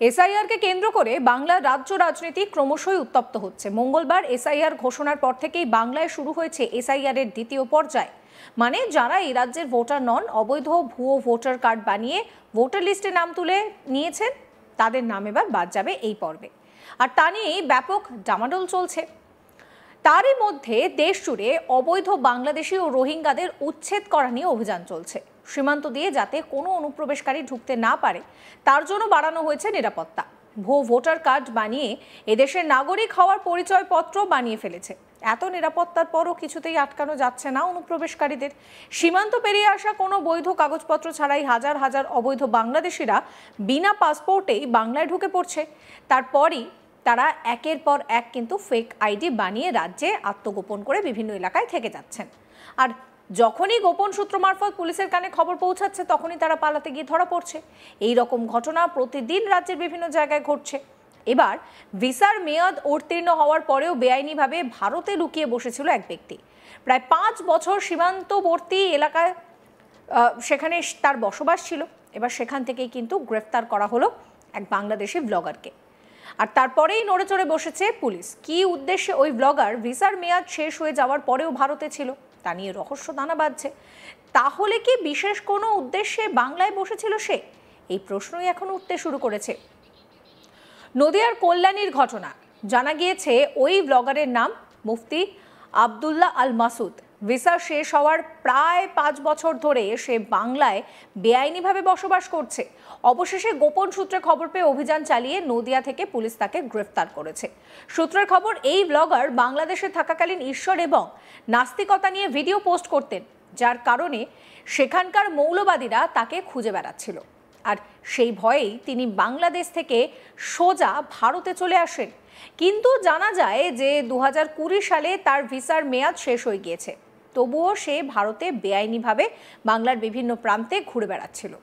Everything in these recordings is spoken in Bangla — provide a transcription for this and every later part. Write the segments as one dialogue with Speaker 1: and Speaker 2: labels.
Speaker 1: এসআইআরকে কেন্দ্র করে বাংলার রাজ্য রাজনীতি ক্রমশই উত্তপ্ত হচ্ছে। মঙ্গলবার এসআইআর ঘোষণার পর থেকেই বাংলায় শুরু হয়েছে এসআইআর এর দ্বিতীয় পর্যায়। মানে যারা এই রাজ্যের ভোটার নন, অবৈধ ভুয়ো ভোটার কার্ড বানিয়ে ভোটার লিস্টে নাম তুলে নিয়েছেন, তাদের নাম এবার বাদ যাবে এই পর্বে। আর তা নিয়ে ব্যাপক ডামাডোল চলছে। তারই মধ্যে দেশ জুড়ে অবৈধ বাংলাদেশি ও রোহিঙ্গাদের উচ্ছেদ করা নিয়ে অভিযান চলছে। সীমান্ত দিয়ে যাতে কোনো অনুপ্রবেশকারী ঢুকতে না পারে তার জন্য বাড়ানো হয়েছে নিরাপত্তা। ভুয়ো ভোটার কার্ড বানিয়ে এদেশের নাগরিক হওয়ার পরিচয়পত্র বানিয়ে ফেলেছে। এত নিরাপত্তার পরও কিছুতেই আটকানো যাচ্ছে না অনুপ্রবেশকারীদের। সীমান্ত পেরিয়ে আসা কোনো বৈধ কাগজপত্র ছাড়াই হাজার হাজার অবৈধ বাংলাদেশিরা বিনা পাসপোর্টেই বাংলায় ঢুকে পড়ছে। তারপরই তারা একের পর এক কিন্তু ফেক আইডি বানিয়ে রাজ্যে আত্মগোপন করে বিভিন্ন এলাকায় থেকে যাচ্ছেন। আর যখনই গোপন সূত্র মারফত পুলিশের কানে খবর পৌঁছাচ্ছে, তখনই তারা পালাতে গিয়ে ধরা পড়ছে। এই রকম ঘটনা প্রতিদিন রাজ্যের বিভিন্ন জায়গায় ঘটছে। এবার ভিসার মেয়াদ উত্তীর্ণ হওয়ার পরেও বেআইনিভাবে ভারতে লুকিয়ে বসেছিল এক ব্যক্তি। প্রায় 5 বছর সীমান্তবর্তী এলাকায় সেখানে তার বসবাস ছিল। এবার সেখান থেকেই কিন্তু গ্রেফতার করা হলো এক বাংলাদেশি ব্লগারকে। আর তারপরেই নড়ে চড়ে বসেছে পুলিশ। কি উদ্দেশ্যে ওই ব্লগার ভিসার মেয়াদ শেষ হয়ে যাওয়ার পরেও ভারতে ছিল, তা নিয়ে রহস্য দানা বাঁধছে। তাহলে কি বিশেষ কোনো উদ্দেশ্যে বাংলায় বসেছিল সে? এই প্রশ্নই এখন উঠতে শুরু করেছে। নদিয়ার কল্যাণীর ঘটনা। জানা গিয়েছে ওই ব্লগারের নাম মুফতি আবদুল্লাহ আল মাসুদ। ভিসা শেষ হওয়ার প্রায় 5 বছর ধরে সে বাংলায় বেআইনিভাবে বসবাস করছে। অবশেষে গোপন সূত্রে খবর পেয়ে অভিযান চালিয়ে নদিয়া থেকে পুলিশ তাকে গ্রেফতার করেছে। সূত্রের খবর, এই ব্লগার বাংলাদেশে থাকাকালীন ঈশ্বর এবং নাস্তিকতা নিয়ে ভিডিও পোস্ট করতেন, যার কারণে সেখানকার মৌলবাদীরা তাকে খুঁজে বেড়াচ্ছিল। আর সেই ভয়েই তিনি বাংলাদেশ থেকে সোজা ভারতে চলে আসেন। কিন্তু জানা যায় যে 2020 সালে তার ভিসার মেয়াদ শেষ হয়ে গিয়েছে। তবুও সে ভারতে বেআইনিভাবে বাংলার বিভিন্ন প্রান্তে ঘুরে বেড়াচ্ছিল।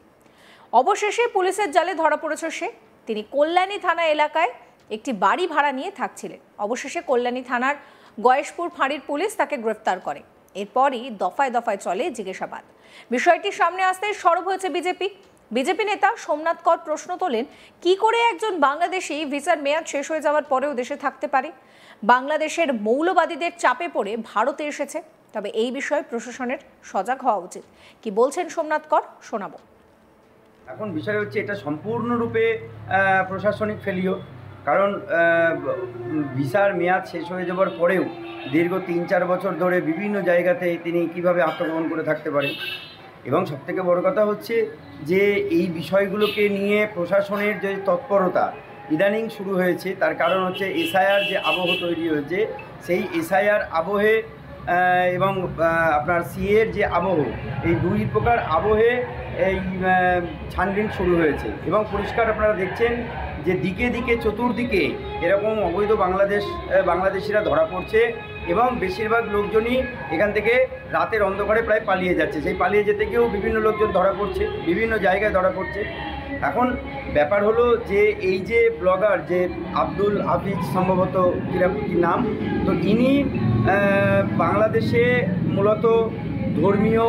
Speaker 1: অবশেষে পুলিশের জালে ধরা পড়েছে সে। তিনি কল্যাণী থানা এলাকায় একটি বাড়ি ভাড়া নিয়ে থাকছিলেন। অবশেষে কল্যাণী থানার গয়েশপুর ফাঁড়ির পুলিশ তাকে গ্রেফতার করে। এরপরই দফায় দফায় চলে জিজ্ঞাসাবাদ। বিষয়টি সামনে আসতেই সরব হয়েছে বিজেপি নেতা সোমনাথ কর প্রশ্ন তোলেন, কি করে একজন বাংলাদেশি ভিসার মেয়াদ শেষ হয়ে যাওয়ার পরেও দেশে থাকতে পারে? বাংলাদেশের মৌলবাদীদের চাপে পড়ে ভারতে এসেছে। তবে এই বিষয়ে প্রশাসনের সজাগ হওয়া উচিত। কি বলছেন সোমনাথ কর, শোনাবো।
Speaker 2: এখন বিষয় হচ্ছে এটা সম্পূর্ণরূপে প্রশাসনিক ফেলিওর। কারণ ভিসার মেয়াদ শেষ হয়ে যাওয়ার পরেও দীর্ঘ 3-4 বছর ধরে বিভিন্ন জায়গাতে তিনি কিভাবে আত্মগোপন করে থাকতে পারেন। এবং সবথেকে বড় কথা হচ্ছে যে এই বিষয়গুলোকে নিয়ে প্রশাসনের যে তৎপরতা ইদানিং শুরু হয়েছে, তার কারণ হচ্ছে এসআইআর যে আবহ তৈরি হয়েছে, সেই এসআইআর আবহে এবং আপনার সিএর যে আবহ, এই 2 প্রকার আবহে এই ছানবিন শুরু হয়েছে। এবং পরিষ্কার আপনারা দেখছেন যে দিকে দিকে চতুর্দিকে এরকম অবৈধ বাংলাদেশিরা ধরা পড়ছে এবং বেশিরভাগ লোকজনই এখান থেকে রাতের অন্ধকারে প্রায় পালিয়ে যাচ্ছে। সেই পালিয়ে যেতে গিয়েও বিভিন্ন লোকজন ধরা পড়ছে, বিভিন্ন জায়গায় ধরা পড়ছে। এখন ব্যাপার হলো যে এই যে ব্লগার যে আব্দুল হাফিজ সম্ভবত কি নাম, তো ইনি বাংলাদেশে মূলত ধর্মীয়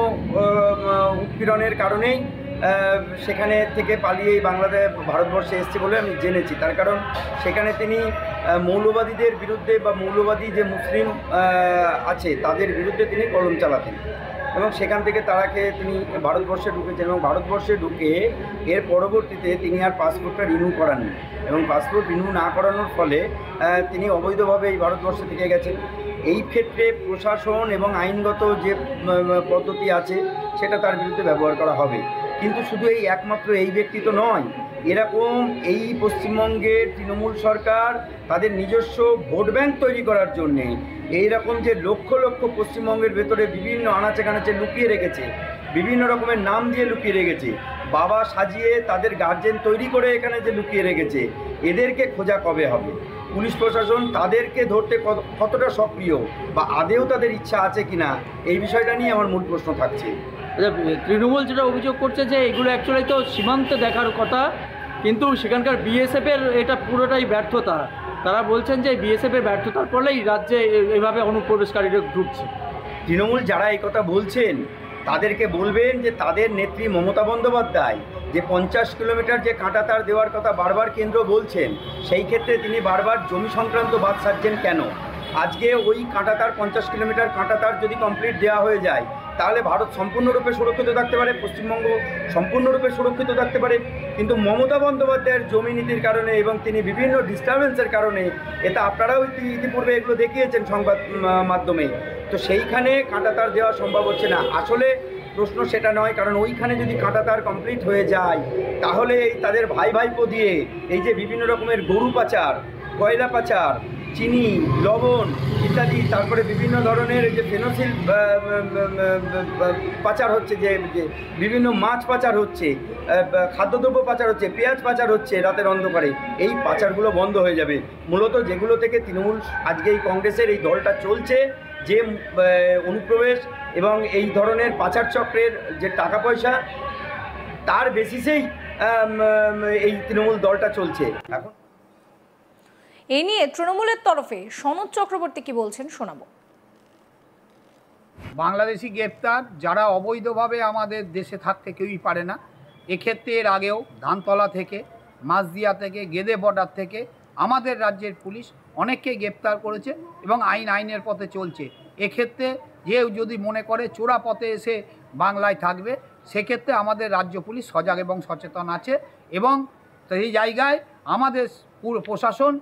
Speaker 2: উৎপীড়নের কারণেই সেখানে থেকে পালিয়েই ভারতবর্ষে এসছে বলে আমি জেনেছি। তার কারণ সেখানে তিনি মৌলবাদীদের বিরুদ্ধে বা মৌলবাদী যে মুসলিম আছে তাদের বিরুদ্ধে তিনি কলম চালাতেন এবং সেখান থেকে তারাকে তিনি ভারতবর্ষে ঢুকেছেন। এবং ভারতবর্ষে ঢুকে এর পরবর্তীতে তিনি আর পাসপোর্টটা রিনিউ করাননি এবং পাসপোর্ট রিনিউ না করানোর ফলে তিনি অবৈধভাবে এই ভারতবর্ষে থেকে গেছেন। এই ক্ষেত্রে প্রশাসন এবং আইনগত যে পদ্ধতি আছে সেটা তার বিরুদ্ধে ব্যবহার করা হবে। কিন্তু শুধু এই একমাত্র এই ব্যক্তি তো নয়, এরকম এই পশ্চিমবঙ্গের তৃণমূল সরকার তাদের নিজস্ব ভোট ব্যাংক তৈরি করার জন্যে এইরকম যে লক্ষ লক্ষ পশ্চিমবঙ্গের ভেতরে বিভিন্ন আনাচে কানাচে লুকিয়ে রেখেছে, বিভিন্ন রকমের নাম দিয়ে লুকিয়ে রেখেছে, বাবা সাজিয়ে তাদের গার্জেন তৈরি করে এখানে যে লুকিয়ে রেখেছে, এদেরকে খোঁজা কবে হবে? পুলিশ প্রশাসন তাদেরকে ধরতে কতটা সক্রিয় বা আদেও তাদের ইচ্ছা আছে কিনা, এই বিষয়টা নিয়ে আমার মূল প্রশ্ন থাকছে।
Speaker 3: তৃণমূল যেটা অভিযোগ করছে যে এগুলো অ্যাকচুয়ালি তো সীমান্তে দেখার কথা, কিন্তু সেখানকার বিএসএফের এটা পুরোটাই ব্যর্থতা। তারা বলছেন যে বিএসএফের ব্যর্থতার ফলেই রাজ্যে এভাবে অনুপ্রবেশকারীরা ঢুকছে।
Speaker 2: তৃণমূল যারা এই কথা বলছেন তাদেরকে বলবেন যে তাদের নেত্রী মমতা বন্দ্যোপাধ্যায় যে যে 50 কিলোমিটার যে কাঁটাতার দেওয়ার কথা বারবার কেন্দ্র বলছেন, সেই ক্ষেত্রে তিনি বারবার জমি সংক্রান্ত বাদ সাজছেন কেন? আজকে ওই কাঁটাতার 50 কিলোমিটার কাঁটাতার যদি কমপ্লিট দেওয়া হয়ে যায়, তাহলে ভারত সম্পূর্ণরূপে সুরক্ষিত থাকতে পারে, পশ্চিমবঙ্গ সম্পূর্ণরূপে সুরক্ষিত থাকতে পারে। কিন্তু মমতা বন্দ্যোপাধ্যায়ের জমি নীতির কারণে এবং তিনি বিভিন্ন ডিস্টারবেন্সের কারণে, এটা আপনারাও ইতিপূর্বে এগুলো দেখিয়েছেন সংবাদ মাধ্যমে, তো সেইখানে কাঁটাতার দেওয়া সম্ভব হচ্ছে না। আসলে প্রশ্ন সেটা নয়, কারণ ওইখানে যদি কাঁটাতার কমপ্লিট হয়ে যায়, তাহলে তাদের ভাইপো দিয়ে এই যে বিভিন্ন রকমের গরু পাচার, কয়লা পাচার, চিনি, লবণ ইত্যাদি, তারপরে বিভিন্ন ধরনের যে ফেনোসিল পাচার হচ্ছে, যে বিভিন্ন মাছ পাচার হচ্ছে, খাদ্যদ্রব্য পাচার হচ্ছে, পেঁয়াজ পাচার হচ্ছে রাতের অন্ধকারে, এই পাচারগুলো বন্ধ হয়ে যাবে। মূলত যেগুলো থেকে তৃণমূল আজকে এই কংগ্রেসের এই দলটা চলছে, যে অনুপ্রবেশ এবং এই ধরনের পাচার চক্রের যে টাকা পয়সা, তার বেসিসেই এই তৃণমূল দলটা চলছে। এখন
Speaker 1: এই নিয়ে তৃণমূলের তরফে সনদ চক্রবর্তী কি বলছেন শোনাবো।
Speaker 4: বাংলাদেশি গ্রেপ্তার যারা অবৈধভাবে আমাদের দেশে থাকতে কেউই পারে না। এক্ষেত্রে এর আগেও ধানতলা থেকে, মাঝদিয়া থেকে, গেদে বর্ডার থেকে আমাদের রাজ্যের পুলিশ অনেককে গ্রেপ্তার করেছে এবং আইনের পথে চলছে। এক্ষেত্রে যে যদি মনে করে চোরা পথে এসে বাংলায় থাকবে, সেক্ষেত্রে আমাদের রাজ্য পুলিশ সজাগ এবং সচেতন আছে এবং সেই জায়গায় আমাদের পুরো প্রশাসন,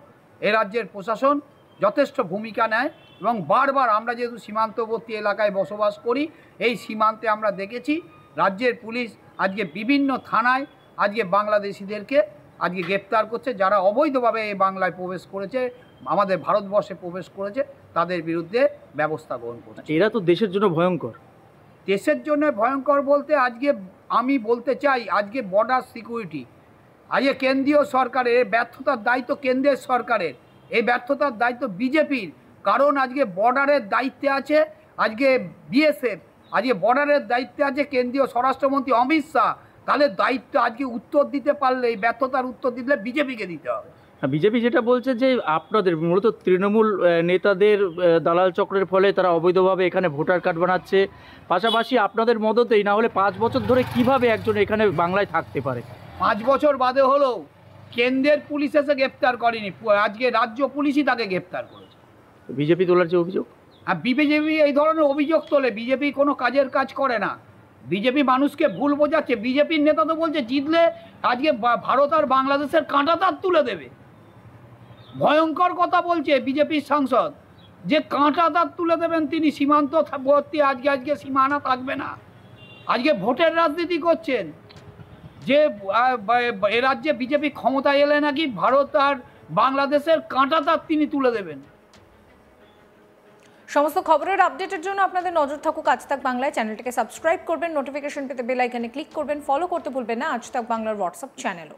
Speaker 4: এ রাজ্যের প্রশাসন যথেষ্ট ভূমিকা নেয় এবং বারবার আমরা যেহেতু সীমান্তবর্তী এলাকায় বসবাস করি, এই সীমান্তে আমরা দেখেছি রাজ্যের পুলিশ আজকে বিভিন্ন থানায় আজকে বাংলাদেশিদেরকে আজকে গ্রেপ্তার করছে, যারা অবৈধভাবে এই বাংলায় প্রবেশ করেছে, আমাদের ভারতবর্ষে প্রবেশ করেছে, তাদের বিরুদ্ধে ব্যবস্থা গ্রহণ করছে।
Speaker 3: এরা তো দেশের জন্য ভয়ঙ্কর।
Speaker 4: দেশের জন্য ভয়ঙ্কর বলতে আজকে আমি বলতে চাই, আজকে বর্ডার সিকিউরিটি আজকে কেন্দ্রীয় সরকারের ব্যর্থতার দায়িত্ব, কেন্দ্রের সরকারের এই ব্যর্থতার দায়িত্ব বিজেপির। কারণ আজকে বর্ডারের দায়িত্বে আছে আজকে বিএসএফ, আজকে বর্ডারের দায়িত্বে আছে কেন্দ্রীয় স্বরাষ্ট্রমন্ত্রী অমিত শাহ। তাহলে দায়িত্ব আজকে উত্তর দিতে পারলে, এই ব্যর্থতার উত্তর দিলে বিজেপিকে দিতে হবে।
Speaker 3: বিজেপি যেটা বলছে যে আপনাদের মূলত তৃণমূল নেতাদের দালাল চক্রের ফলে তারা অবৈধভাবে এখানে ভোটার কার্ড বানাচ্ছে, পাশাপাশি আপনাদের মদতেই, না হলে 5 বছর ধরে কিভাবে একজন এখানে বাংলায় থাকতে পারে?
Speaker 4: 5 বছর বাদে হলেও কেন্দ্রের পুলিশ এসে গ্রেপ্তার করেনি, আজকে রাজ্য পুলিশই তাকে গ্রেপ্তার করেছে।
Speaker 3: বিজেপি তোলার যে অভিযোগ,
Speaker 4: আর বিজেপি এই ধরনের অভিযোগ তোলে, বিজেপি কোনো কাজের কাজ করে না, বিজেপি মানুষকে ভুল বোঝাচ্ছে। বিজেপির নেতা তো বলছে জিতলে আজকে ভারত আর বাংলাদেশের কাঁটাতার তুলে দেবে। ভয়ঙ্কর কথা বলছে বিজেপির সাংসদ, যে কাঁটাতার তুলে দেবেন তিনি সীমান্তবর্তী, আজকে সীমানা থাকবে না। আজকে ভোটের রাজনীতি করছেন, যে এ রাজ্যে বিজেপি ক্ষমতায় এলে নাকি ভারত আর বাংলাদেশের কাঁটাতার তিনি তুলে দেবেন।
Speaker 1: সমস্ত খবরের আপডেটের জন্য আপনাদের নজর থাকুক আজ তাক বাংলায়। চ্যানেলটিকে সাবস্ক্রাইব করবেন, নোটিফিকেশন পেতে বেল আইকনে ক্লিক করবেন, ফলো করতে ভুলবেন না আজ তাক বাংলার হোয়াটসঅ্যাপ চ্যানেলও।